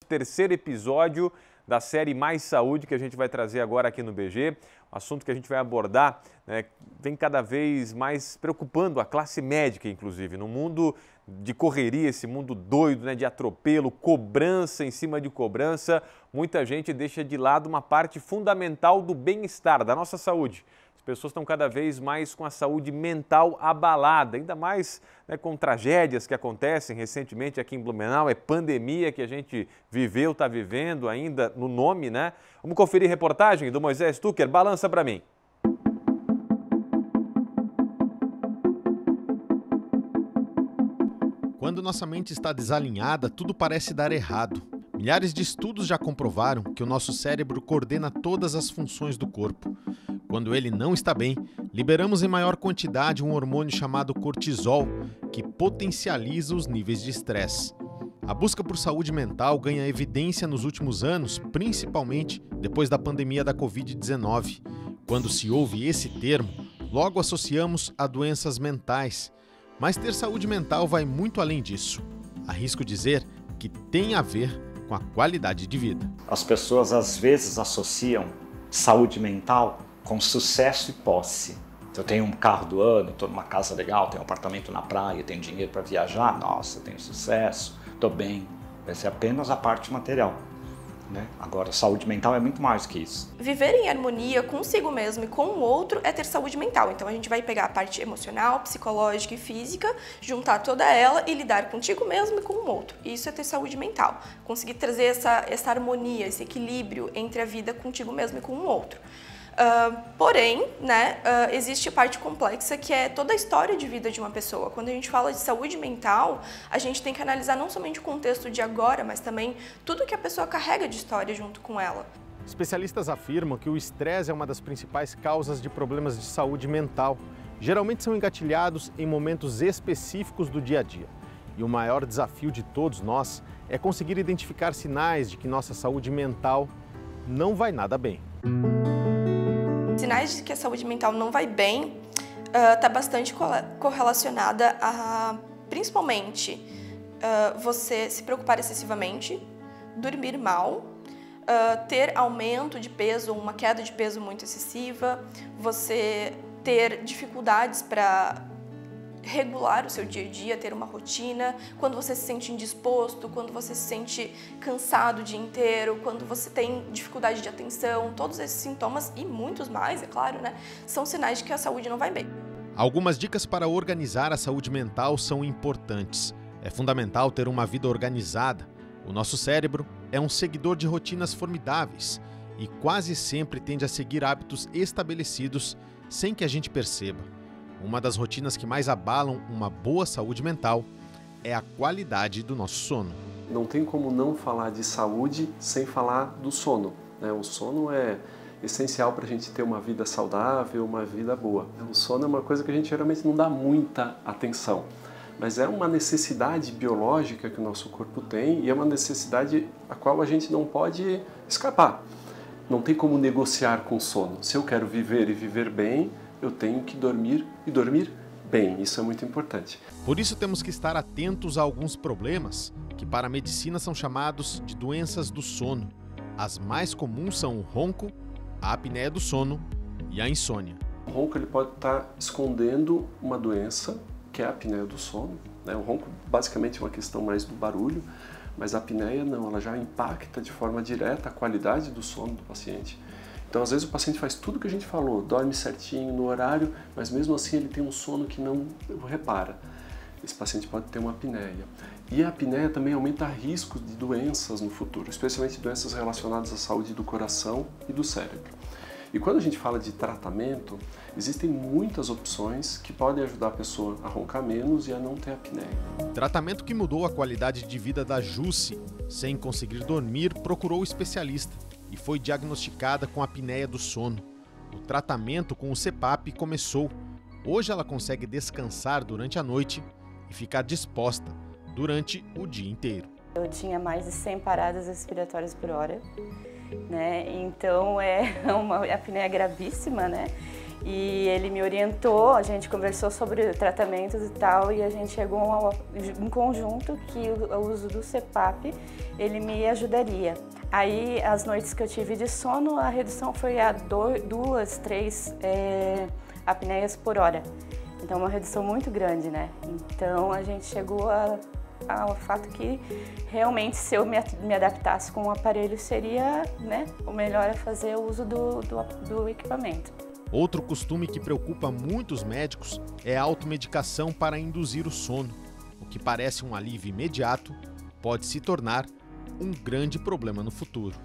terceiro episódio da série Mais Saúde que a gente vai trazer agora aqui no BG. O assunto que a gente vai abordar, né, vem cada vez mais preocupando a classe médica, inclusive, no mundo de correria, esse mundo doido, né, de atropelo, cobrança em cima de cobrança. Muita gente deixa de lado uma parte fundamental do bem-estar, da nossa saúde. As pessoas estão cada vez mais com a saúde mental abalada, ainda mais, né, com tragédias que acontecem recentemente aqui em Blumenau, é pandemia que a gente viveu, está vivendo ainda no nome, né? Vamos conferir reportagem do Moisés Tucker, balança para mim. Quando nossa mente está desalinhada, tudo parece dar errado. Milhares de estudos já comprovaram que o nosso cérebro coordena todas as funções do corpo. Quando ele não está bem, liberamos em maior quantidade um hormônio chamado cortisol, que potencializa os níveis de estresse. A busca por saúde mental ganha evidência nos últimos anos, principalmente depois da pandemia da Covid-19. Quando se ouve esse termo, logo associamos a doenças mentais. Mas ter saúde mental vai muito além disso. Arrisco dizer que tem a ver com a qualidade de vida. As pessoas às vezes associam saúde mental com sucesso e posse. Eu tenho um carro do ano, estou numa casa legal, tenho um apartamento na praia, tenho dinheiro para viajar, nossa, tenho sucesso, estou bem. Essa é apenas a parte material, né? Agora, saúde mental é muito mais que isso. Viver em harmonia consigo mesmo e com o outro é ter saúde mental. Então a gente vai pegar a parte emocional, psicológica e física, juntar toda ela e lidar contigo mesmo e com o outro. Isso é ter saúde mental. Conseguir trazer essa harmonia, esse equilíbrio entre a vida contigo mesmo e com o outro. Porém, né, existe a parte complexa que é toda a história de vida de uma pessoa. Quando a gente fala de saúde mental, a gente tem que analisar não somente o contexto de agora, mas também tudo que a pessoa carrega de história junto com ela. Especialistas afirmam que o estresse é uma das principais causas de problemas de saúde mental. Geralmente são engatilhados em momentos específicos do dia a dia. E o maior desafio de todos nós é conseguir identificar sinais de que nossa saúde mental não vai nada bem. Sinais de que a saúde mental não vai bem está bastante correlacionada a, principalmente, você se preocupar excessivamente, dormir mal, ter aumento de peso ou uma queda de peso muito excessiva, você ter dificuldades para regular o seu dia a dia, ter uma rotina, quando você se sente indisposto, quando você se sente cansado o dia inteiro, quando você tem dificuldade de atenção, todos esses sintomas e muitos mais, é claro, né, são sinais de que a saúde não vai bem. Algumas dicas para organizar a saúde mental são importantes. É fundamental ter uma vida organizada. O nosso cérebro é um seguidor de rotinas formidáveis e quase sempre tende a seguir hábitos estabelecidos sem que a gente perceba. Uma das rotinas que mais abalam uma boa saúde mental é a qualidade do nosso sono. Não tem como não falar de saúde sem falar do sono, né? O sono é essencial para a gente ter uma vida saudável, uma vida boa. O sono é uma coisa que a gente geralmente não dá muita atenção, mas é uma necessidade biológica que o nosso corpo tem e é uma necessidade a qual a gente não pode escapar. Não tem como negociar com o sono. Se eu quero viver e viver bem, eu tenho que dormir e dormir bem. Isso é muito importante. Por isso temos que estar atentos a alguns problemas que para a medicina são chamados de doenças do sono. As mais comuns são o ronco, a apneia do sono e a insônia. O ronco ele pode estar escondendo uma doença, que é a apneia do sono, né? O ronco basicamente é uma questão mais do barulho, mas a apneia não, ela já impacta de forma direta a qualidade do sono do paciente. Então, às vezes, o paciente faz tudo que a gente falou, dorme certinho, no horário, mas mesmo assim ele tem um sono que não repara. Esse paciente pode ter uma apneia. E a apneia também aumenta o risco de doenças no futuro, especialmente doenças relacionadas à saúde do coração e do cérebro. E quando a gente fala de tratamento, existem muitas opções que podem ajudar a pessoa a roncar menos e a não ter apneia. Tratamento que mudou a qualidade de vida da Jussi. Sem conseguir dormir, procurou o especialista e foi diagnosticada com apneia do sono. O tratamento com o CPAP começou. Hoje ela consegue descansar durante a noite e ficar disposta durante o dia inteiro. Eu tinha mais de 100 paradas respiratórias por hora, né? Então é uma apneia gravíssima, né? E ele me orientou, a gente conversou sobre tratamentos e tal, e a gente chegou em conjunto que o uso do CPAP, ele me ajudaria. Aí, as noites que eu tive de sono, a redução foi a 2, 3 apneias por hora. Então, uma redução muito grande, né? Então, a gente chegou ao fato que realmente, se eu me adaptasse com o aparelho, seria, né, o melhor a fazer o uso do equipamento. Outro costume que preocupa muitos médicos é a automedicação para induzir o sono. O que parece um alívio imediato pode se tornar um grande problema no futuro.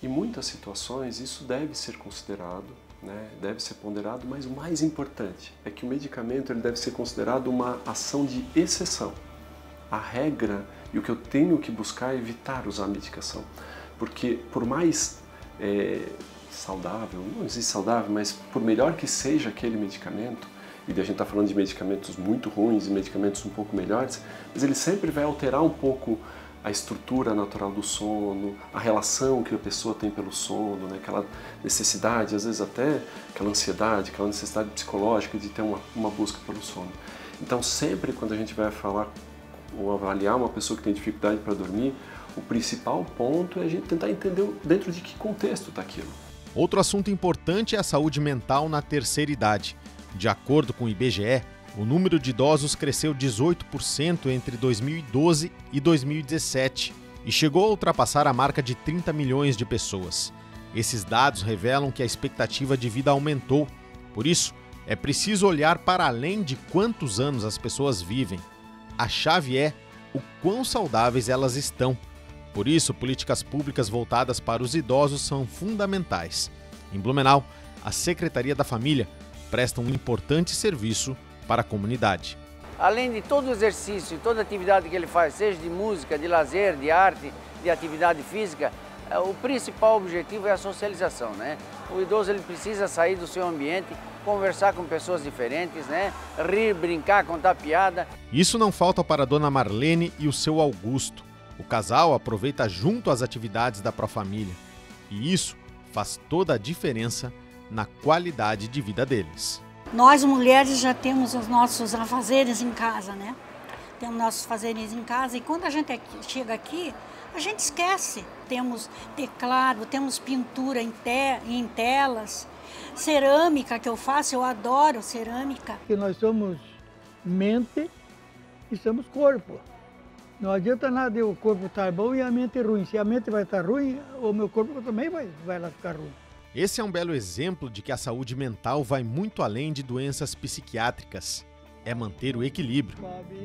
Em muitas situações isso deve ser considerado, né? Deve ser ponderado, mas o mais importante é que o medicamento ele deve ser considerado uma ação de exceção. A regra e o que eu tenho que buscar é evitar usar a medicação, porque por mais saudável, não existe saudável, mas por melhor que seja aquele medicamento, e a gente está falando de medicamentos muito ruins e medicamentos um pouco melhores, mas ele sempre vai alterar um pouco a estrutura natural do sono, a relação que a pessoa tem pelo sono, né? Aquela necessidade, às vezes até aquela ansiedade, aquela necessidade psicológica de ter uma busca pelo sono. Então sempre quando a gente vai falar ou avaliar uma pessoa que tem dificuldade para dormir, o principal ponto é a gente tentar entender dentro de que contexto está aquilo. Outro assunto importante é a saúde mental na terceira idade. De acordo com o IBGE, o número de idosos cresceu 18% entre 2012 e 2017 e chegou a ultrapassar a marca de 30 milhões de pessoas. Esses dados revelam que a expectativa de vida aumentou. Por isso, é preciso olhar para além de quantos anos as pessoas vivem. A chave é o quão saudáveis elas estão. Por isso, políticas públicas voltadas para os idosos são fundamentais. Em Blumenau, a Secretaria da Família presta um importante serviço para a comunidade. Além de todo o exercício e toda a atividade que ele faz, seja de música, de lazer, de arte, de atividade física, o principal objetivo é a socialização, né? O idoso ele precisa sair do seu ambiente, conversar com pessoas diferentes, né? Rir, brincar, contar piada. Isso não falta para a dona Marlene e o seu Augusto. O casal aproveita junto as atividades da Profamília. E isso faz toda a diferença na qualidade de vida deles. Nós mulheres já temos os nossos afazeres em casa, né? Temos nossos afazeres em casa e quando a gente chega aqui, a gente esquece. Temos teclado, temos pintura em telas, cerâmica que eu faço, eu adoro cerâmica. Que nós somos mente e somos corpo. Não adianta nada o corpo estar bom e a mente ruim. Se a mente vai estar ruim, o meu corpo também vai lá ficar ruim. Esse é um belo exemplo de que a saúde mental vai muito além de doenças psiquiátricas. É manter o equilíbrio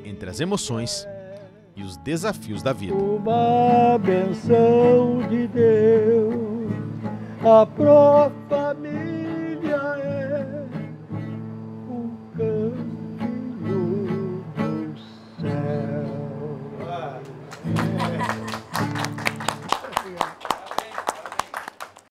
entre as emoções e os desafios da vida. Uma benção de Deus, a Profamília é um cantinho do céu.